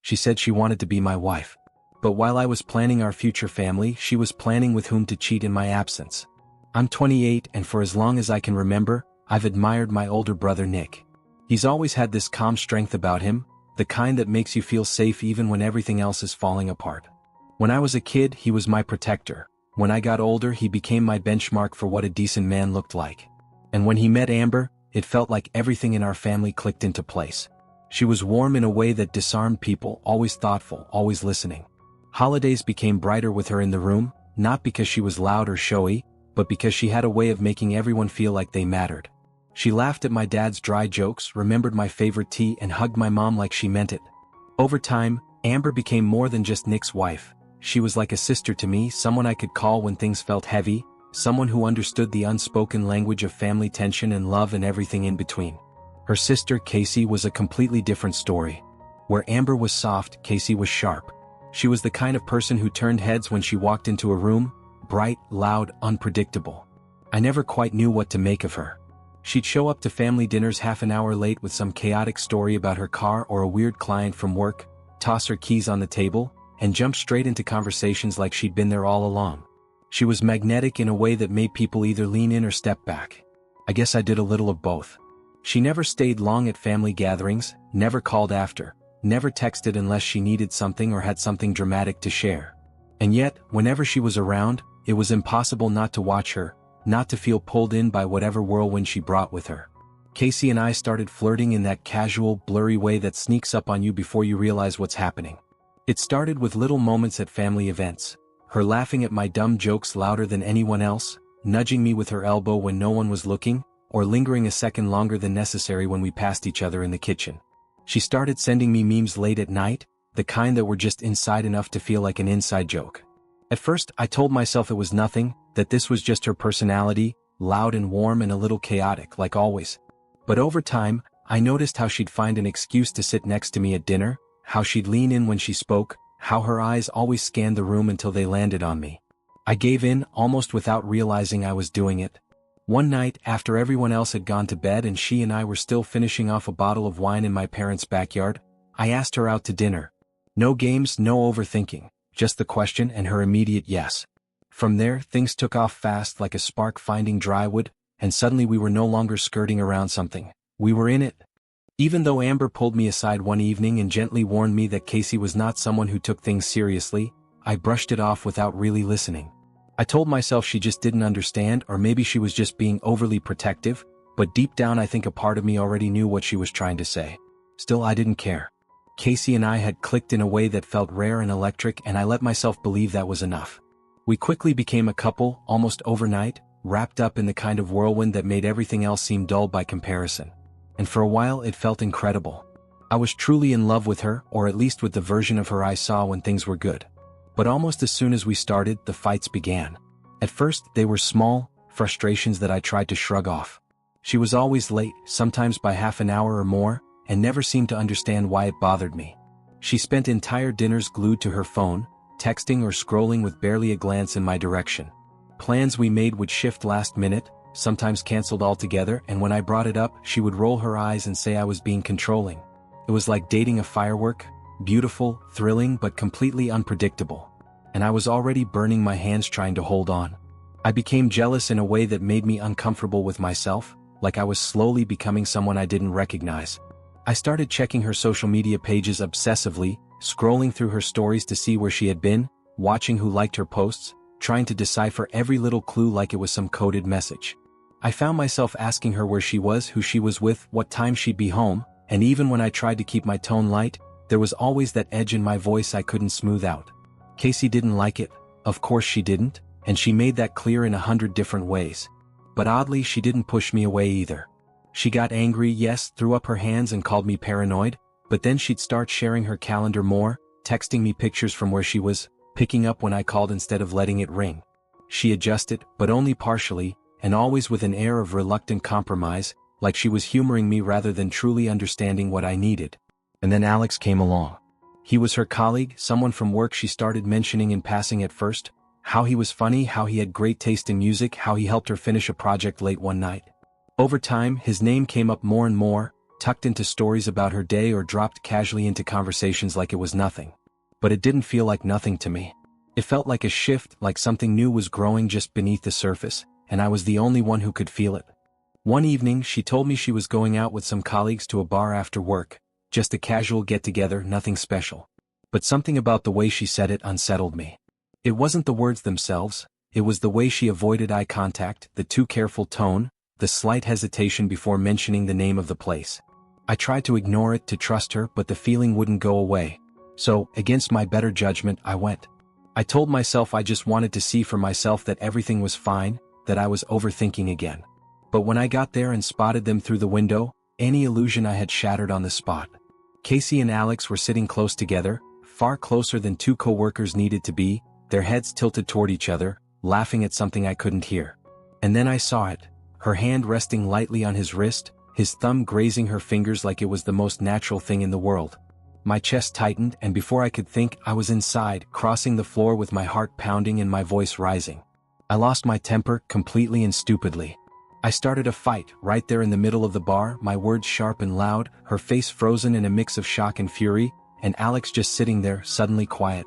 She said she wanted to be my wife. But while I was planning our future family, she was planning with whom to cheat in my absence. I'm 28, and for as long as I can remember, I've admired my older brother Nick. He's always had this calm strength about him, the kind that makes you feel safe even when everything else is falling apart. When I was a kid, he was my protector. When I got older, he became my benchmark for what a decent man looked like. And when he met Amber, it felt like everything in our family clicked into place. She was warm in a way that disarmed people, always thoughtful, always listening. Holidays became brighter with her in the room, not because she was loud or showy, but because she had a way of making everyone feel like they mattered. She laughed at my dad's dry jokes, remembered my favorite tea, and hugged my mom like she meant it. Over time, Amber became more than just Nick's wife. She was like a sister to me, someone I could call when things felt heavy, someone who understood the unspoken language of family tension and love and everything in between. Her sister, Casey, was a completely different story. Where Amber was soft, Casey was sharp. She was the kind of person who turned heads when she walked into a room, bright, loud, unpredictable. I never quite knew what to make of her. She'd show up to family dinners half an hour late with some chaotic story about her car or a weird client from work, toss her keys on the table, and jump straight into conversations like she'd been there all along. She was magnetic in a way that made people either lean in or step back. I guess I did a little of both. She never stayed long at family gatherings, never called after, never texted unless she needed something or had something dramatic to share. And yet, whenever she was around, it was impossible not to watch her, not to feel pulled in by whatever whirlwind she brought with her. Casey and I started flirting in that casual, blurry way that sneaks up on you before you realize what's happening. It started with little moments at family events, her laughing at my dumb jokes louder than anyone else, nudging me with her elbow when no one was looking, or lingering a second longer than necessary when we passed each other in the kitchen. She started sending me memes late at night, the kind that were just inside enough to feel like an inside joke. At first, I told myself it was nothing, that this was just her personality, loud and warm and a little chaotic, like always. But over time, I noticed how she'd find an excuse to sit next to me at dinner, how she'd lean in when she spoke, how her eyes always scanned the room until they landed on me. I gave in, almost without realizing I was doing it. One night, after everyone else had gone to bed and she and I were still finishing off a bottle of wine in my parents' backyard, I asked her out to dinner. No games, no overthinking, just the question and her immediate yes. From there, things took off fast like a spark finding dry wood, and suddenly we were no longer skirting around something. We were in it. Even though Amber pulled me aside one evening and gently warned me that Casey was not someone who took things seriously, I brushed it off without really listening. I told myself she just didn't understand, or maybe she was just being overly protective, but deep down I think a part of me already knew what she was trying to say. Still, I didn't care. Casey and I had clicked in a way that felt rare and electric, and I let myself believe that was enough. We quickly became a couple, almost overnight, wrapped up in the kind of whirlwind that made everything else seem dull by comparison. And for a while it felt incredible. I was truly in love with her, or at least with the version of her I saw when things were good. But almost as soon as we started, the fights began. At first, they were small, frustrations that I tried to shrug off. She was always late, sometimes by half an hour or more, and never seemed to understand why it bothered me. She spent entire dinners glued to her phone, texting or scrolling with barely a glance in my direction. Plans we made would shift last minute, sometimes canceled altogether, and when I brought it up, she would roll her eyes and say I was being controlling. It was like dating a firework, beautiful, thrilling, but completely unpredictable. And I was already burning my hands trying to hold on. I became jealous in a way that made me uncomfortable with myself, like I was slowly becoming someone I didn't recognize. I started checking her social media pages obsessively, scrolling through her stories to see where she had been, watching who liked her posts, trying to decipher every little clue like it was some coded message. I found myself asking her where she was, who she was with, what time she'd be home, and even when I tried to keep my tone light, there was always that edge in my voice I couldn't smooth out. Casey didn't like it, of course she didn't, and she made that clear in 100 different ways. But oddly, she didn't push me away either. She got angry, yes, threw up her hands and called me paranoid, but then she'd start sharing her calendar more, texting me pictures from where she was, picking up when I called instead of letting it ring. She adjusted, but only partially, and always with an air of reluctant compromise, like she was humoring me rather than truly understanding what I needed. And then Alex came along. He was her colleague, someone from work she started mentioning in passing at first, how he was funny, how he had great taste in music, how he helped her finish a project late one night. Over time, his name came up more and more, tucked into stories about her day or dropped casually into conversations like it was nothing. But it didn't feel like nothing to me. It felt like a shift, like something new was growing just beneath the surface, and I was the only one who could feel it. One evening she told me she was going out with some colleagues to a bar after work, just a casual get-together, nothing special. But something about the way she said it unsettled me. It wasn't the words themselves, it was the way she avoided eye contact, the too careful tone, the slight hesitation before mentioning the name of the place. I tried to ignore it, to trust her, but the feeling wouldn't go away. So, against my better judgment, I went. I told myself I just wanted to see for myself that everything was fine, that I was overthinking again. But when I got there and spotted them through the window, any illusion I had shattered on the spot. Casey and Alex were sitting close together, far closer than two co-workers needed to be, their heads tilted toward each other, laughing at something I couldn't hear. And then I saw it, her hand resting lightly on his wrist, his thumb grazing her fingers like it was the most natural thing in the world. My chest tightened, and before I could think, I was inside, crossing the floor with my heart pounding and my voice rising. I lost my temper, completely and stupidly. I started a fight, right there in the middle of the bar, my words sharp and loud, her face frozen in a mix of shock and fury, and Alex just sitting there, suddenly quiet.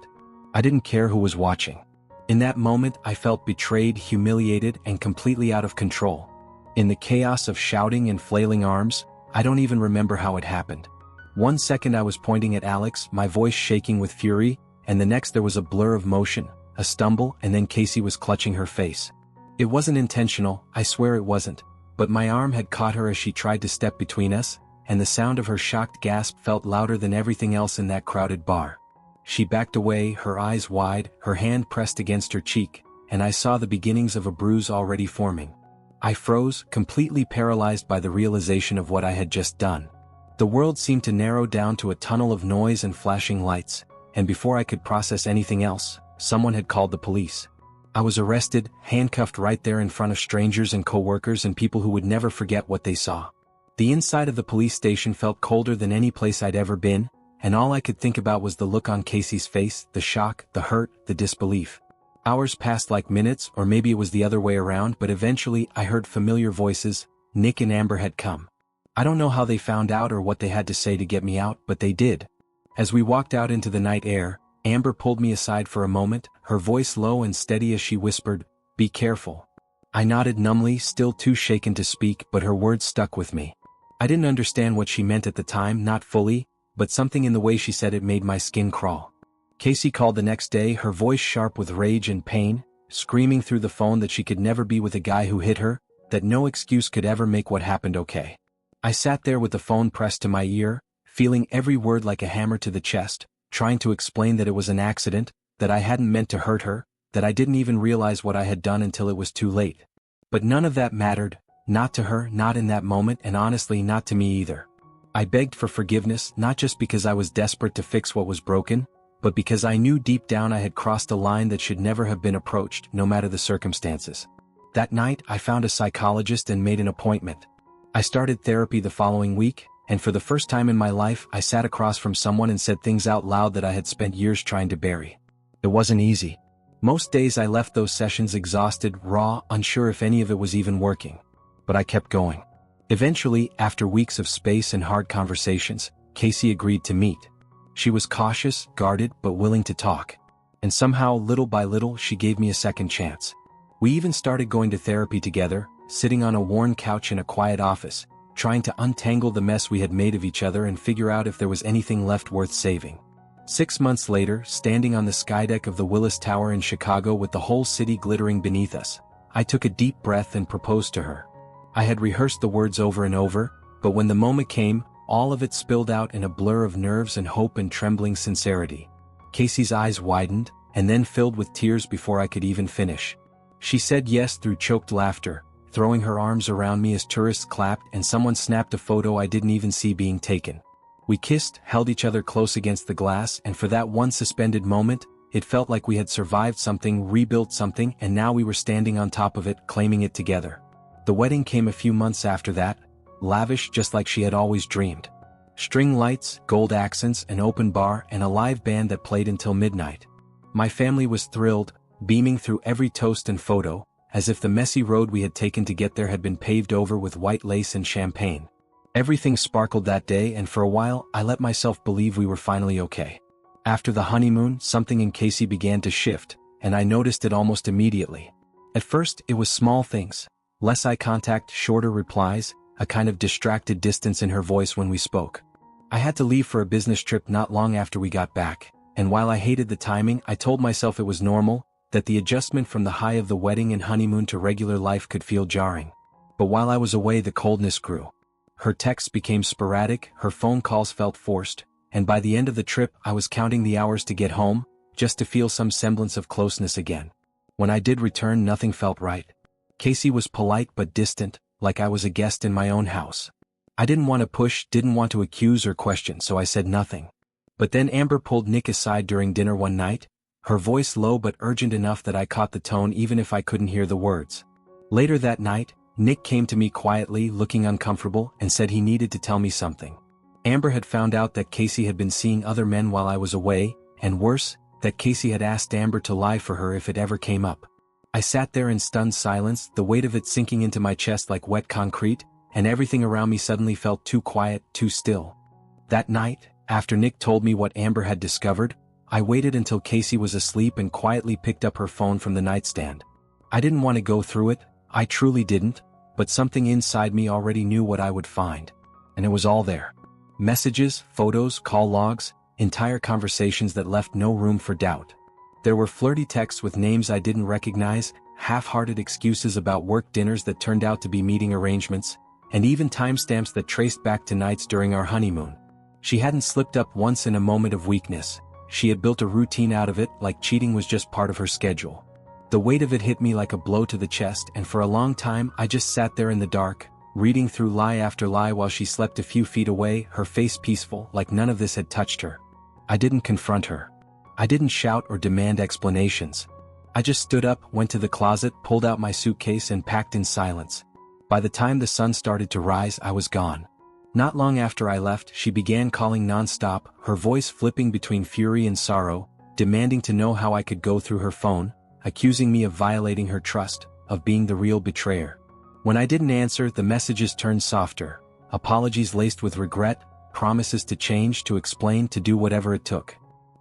I didn't care who was watching. In that moment, I felt betrayed, humiliated, and completely out of control. In the chaos of shouting and flailing arms, I don't even remember how it happened. 1 second I was pointing at Alex, my voice shaking with fury, and the next there was a blur of motion, a stumble, and then Casey was clutching her face. It wasn't intentional, I swear it wasn't, but my arm had caught her as she tried to step between us, and the sound of her shocked gasp felt louder than everything else in that crowded bar. She backed away, her eyes wide, her hand pressed against her cheek, and I saw the beginnings of a bruise already forming. I froze, completely paralyzed by the realization of what I had just done. The world seemed to narrow down to a tunnel of noise and flashing lights, and before I could process anything else, someone had called the police. I was arrested, handcuffed right there in front of strangers and co-workers and people who would never forget what they saw. The inside of the police station felt colder than any place I'd ever been, and all I could think about was the look on Casey's face, the shock, the hurt, the disbelief. Hours passed like minutes, or maybe it was the other way around, but eventually I heard familiar voices. Nick and Amber had come. I don't know how they found out or what they had to say to get me out, but they did. As we walked out into the night air, Amber pulled me aside for a moment, her voice low and steady as she whispered, "Be careful." I nodded numbly, still too shaken to speak, but her words stuck with me. I didn't understand what she meant at the time, not fully, but something in the way she said it made my skin crawl. Casey called the next day, her voice sharp with rage and pain, screaming through the phone that she could never be with a guy who hit her, that no excuse could ever make what happened okay. I sat there with the phone pressed to my ear, feeling every word like a hammer to the chest, trying to explain that it was an accident, that I hadn't meant to hurt her, that I didn't even realize what I had done until it was too late. But none of that mattered, not to her, not in that moment, and honestly not to me either. I begged for forgiveness, not just because I was desperate to fix what was broken, but because I knew deep down I had crossed a line that should never have been approached, no matter the circumstances. That night, I found a psychologist and made an appointment. I started therapy the following week, and for the first time in my life, I sat across from someone and said things out loud that I had spent years trying to bury. It wasn't easy. Most days I left those sessions exhausted, raw, unsure if any of it was even working. But I kept going. Eventually, after weeks of space and hard conversations, Casey agreed to meet. She was cautious, guarded, but willing to talk. And somehow, little by little, she gave me a second chance. We even started going to therapy together, sitting on a worn couch in a quiet office, trying to untangle the mess we had made of each other and figure out if there was anything left worth saving. 6 months later, standing on the skydeck of the Willis Tower in Chicago with the whole city glittering beneath us, I took a deep breath and proposed to her. I had rehearsed the words over and over, but when the moment came, all of it spilled out in a blur of nerves and hope and trembling sincerity. Casey's eyes widened, and then filled with tears before I could even finish. She said yes through choked laughter, throwing her arms around me as tourists clapped and someone snapped a photo I didn't even see being taken. We kissed, held each other close against the glass, and for that one suspended moment, it felt like we had survived something, rebuilt something, and now we were standing on top of it, claiming it together. The wedding came a few months after that, lavish just like she had always dreamed. String lights, gold accents, an open bar, and a live band that played until midnight. My family was thrilled, beaming through every toast and photo, as if the messy road we had taken to get there had been paved over with white lace and champagne. Everything sparkled that day, and for a while I let myself believe we were finally okay. After the honeymoon, something in Casey began to shift, and I noticed it almost immediately. At first, it was small things. Less eye contact, shorter replies, a kind of distracted distance in her voice when we spoke. I had to leave for a business trip not long after we got back, and while I hated the timing, I told myself it was normal, that the adjustment from the high of the wedding and honeymoon to regular life could feel jarring. But while I was away, the coldness grew. Her texts became sporadic, her phone calls felt forced, and by the end of the trip I was counting the hours to get home, just to feel some semblance of closeness again. When I did return, nothing felt right. Casey was polite but distant, like I was a guest in my own house. I didn't want to push, didn't want to accuse or question, so I said nothing. But then Amber pulled Nick aside during dinner one night, her voice low but urgent enough that I caught the tone even if I couldn't hear the words. Later that night, Nick came to me quietly, looking uncomfortable, and said he needed to tell me something. Amber had found out that Casey had been seeing other men while I was away, and worse, that Casey had asked Amber to lie for her if it ever came up. I sat there in stunned silence, the weight of it sinking into my chest like wet concrete, and everything around me suddenly felt too quiet, too still. That night, after Nick told me what Amber had discovered, I waited until Casey was asleep and quietly picked up her phone from the nightstand. I didn't want to go through it, I truly didn't, but something inside me already knew what I would find. And it was all there. Messages, photos, call logs, entire conversations that left no room for doubt. There were flirty texts with names I didn't recognize, half-hearted excuses about work dinners that turned out to be meeting arrangements, and even timestamps that traced back to nights during our honeymoon. She hadn't slipped up once in a moment of weakness. She had built a routine out of it, like cheating was just part of her schedule. The weight of it hit me like a blow to the chest, and for a long time I just sat there in the dark, reading through lie after lie while she slept a few feet away, her face peaceful, like none of this had touched her. I didn't confront her. I didn't shout or demand explanations. I just stood up, went to the closet, pulled out my suitcase and packed in silence. By the time the sun started to rise, I was gone. Not long after I left, she began calling non-stop, her voice flipping between fury and sorrow, demanding to know how I could go through her phone, accusing me of violating her trust, of being the real betrayer. When I didn't answer, the messages turned softer, apologies laced with regret, promises to change, to explain, to do whatever it took.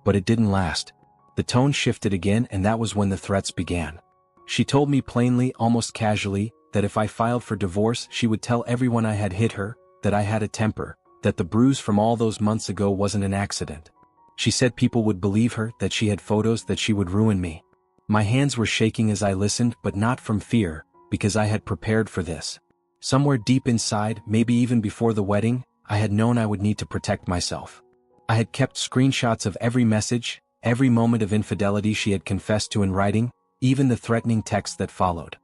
But it didn't last. The tone shifted again, and that was when the threats began. She told me plainly, almost casually, that if I filed for divorce, she would tell everyone I had hit her, that I had a temper, that the bruise from all those months ago wasn't an accident. She said people would believe her, that she had photos, that she would ruin me. My hands were shaking as I listened, but not from fear, because I had prepared for this. Somewhere deep inside, maybe even before the wedding, I had known I would need to protect myself. I had kept screenshots of every message, every moment of infidelity she had confessed to in writing, even the threatening texts that followed.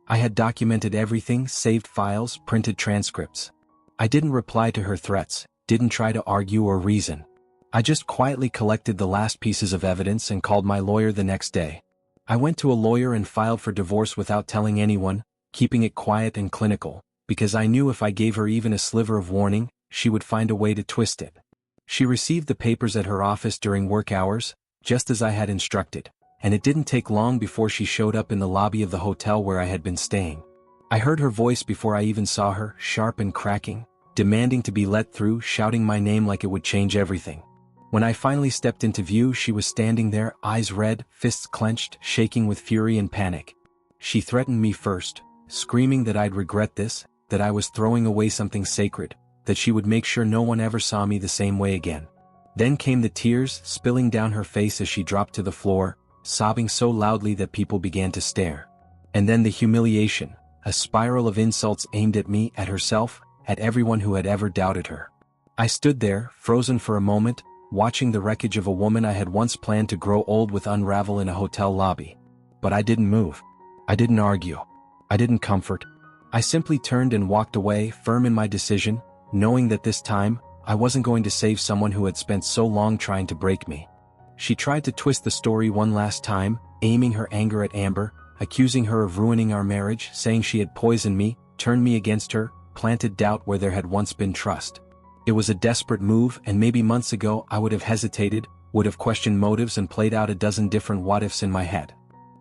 I had documented everything, saved files, printed transcripts. I didn't reply to her threats, didn't try to argue or reason. I just quietly collected the last pieces of evidence and called my lawyer the next day. I went to a lawyer and filed for divorce without telling anyone, keeping it quiet and clinical, because I knew if I gave her even a sliver of warning, she would find a way to twist it. She received the papers at her office during work hours, just as I had instructed, and it didn't take long before she showed up in the lobby of the hotel where I had been staying. I heard her voice before I even saw her, sharp and cracking, demanding to be let through, shouting my name like it would change everything. When I finally stepped into view, she was standing there, eyes red, fists clenched, shaking with fury and panic. She threatened me first, screaming that I'd regret this, that I was throwing away something sacred, that she would make sure no one ever saw me the same way again. Then came the tears spilling down her face as she dropped to the floor, sobbing so loudly that people began to stare. And then the humiliation, a spiral of insults aimed at me, at herself, at everyone who had ever doubted her. I stood there, frozen for a moment, watching the wreckage of a woman I had once planned to grow old with unravel in a hotel lobby. But I didn't move. I didn't argue. I didn't comfort. I simply turned and walked away, firm in my decision, knowing that this time, I wasn't going to save someone who had spent so long trying to break me. She tried to twist the story one last time, aiming her anger at Amber, accusing her of ruining our marriage, saying she had poisoned me, turned me against her, planted doubt where there had once been trust. It was a desperate move, and maybe months ago I would have hesitated, would have questioned motives and played out a dozen different what-ifs in my head.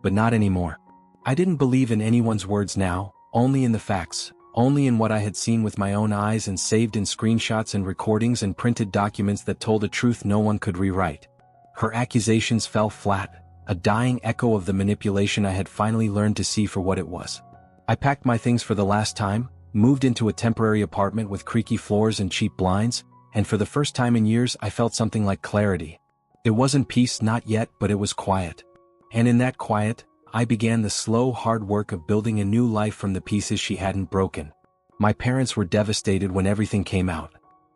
But not anymore. I didn't believe in anyone's words now, only in the facts, only in what I had seen with my own eyes and saved in screenshots and recordings and printed documents that told a truth no one could rewrite. Her accusations fell flat, a dying echo of the manipulation I had finally learned to see for what it was. I packed my things for the last time, moved into a temporary apartment with creaky floors and cheap blinds, and for the first time in years I felt something like clarity. It wasn't peace, not yet, but it was quiet. And in that quiet, I began the slow, hard work of building a new life from the pieces she hadn't broken. My parents were devastated when everything came out.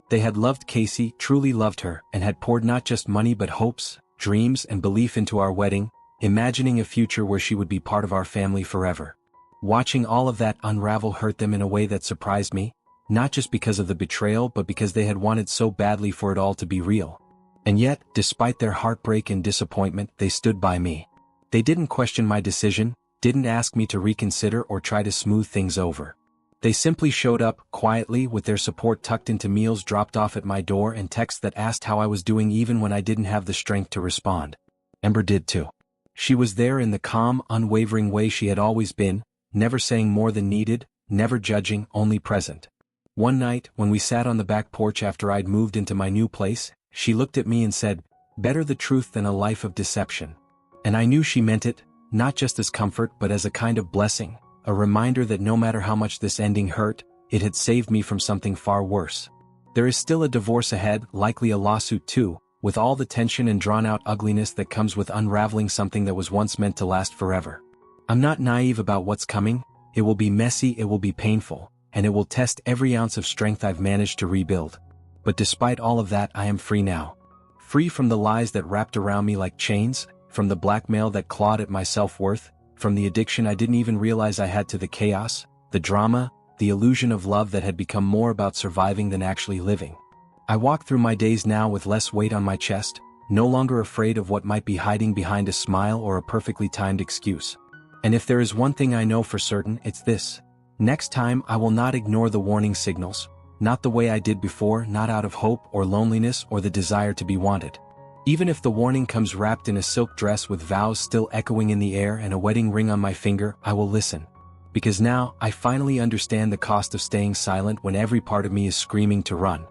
They had loved Casey, truly loved her, and had poured not just money but hopes, dreams, and belief into our wedding, imagining a future where she would be part of our family forever. Watching all of that unravel hurt them in a way that surprised me, not just because of the betrayal but because they had wanted so badly for it all to be real. And yet, despite their heartbreak and disappointment, they stood by me. They didn't question my decision, didn't ask me to reconsider or try to smooth things over. They simply showed up, quietly, with their support tucked into meals dropped off at my door and texts that asked how I was doing even when I didn't have the strength to respond. Ember did too. She was there in the calm, unwavering way she had always been, never saying more than needed, never judging, only present. One night, when we sat on the back porch after I'd moved into my new place, she looked at me and said, "Better the truth than a life of deception." And I knew she meant it, not just as comfort but as a kind of blessing, a reminder that no matter how much this ending hurt, it had saved me from something far worse. There is still a divorce ahead, likely a lawsuit too, with all the tension and drawn-out ugliness that comes with unraveling something that was once meant to last forever. I'm not naive about what's coming. It will be messy, it will be painful, and it will test every ounce of strength I've managed to rebuild. But despite all of that, I am free now. Free from the lies that wrapped around me like chains, from the blackmail that clawed at my self-worth, from the addiction I didn't even realize I had to the chaos, the drama, the illusion of love that had become more about surviving than actually living. I walk through my days now with less weight on my chest, no longer afraid of what might be hiding behind a smile or a perfectly timed excuse. And if there is one thing I know for certain, it's this. Next time I will not ignore the warning signals, not the way I did before, not out of hope or loneliness or the desire to be wanted. Even if the warning comes wrapped in a silk dress with vows still echoing in the air and a wedding ring on my finger, I will listen. Because now, I finally understand the cost of staying silent when every part of me is screaming to run.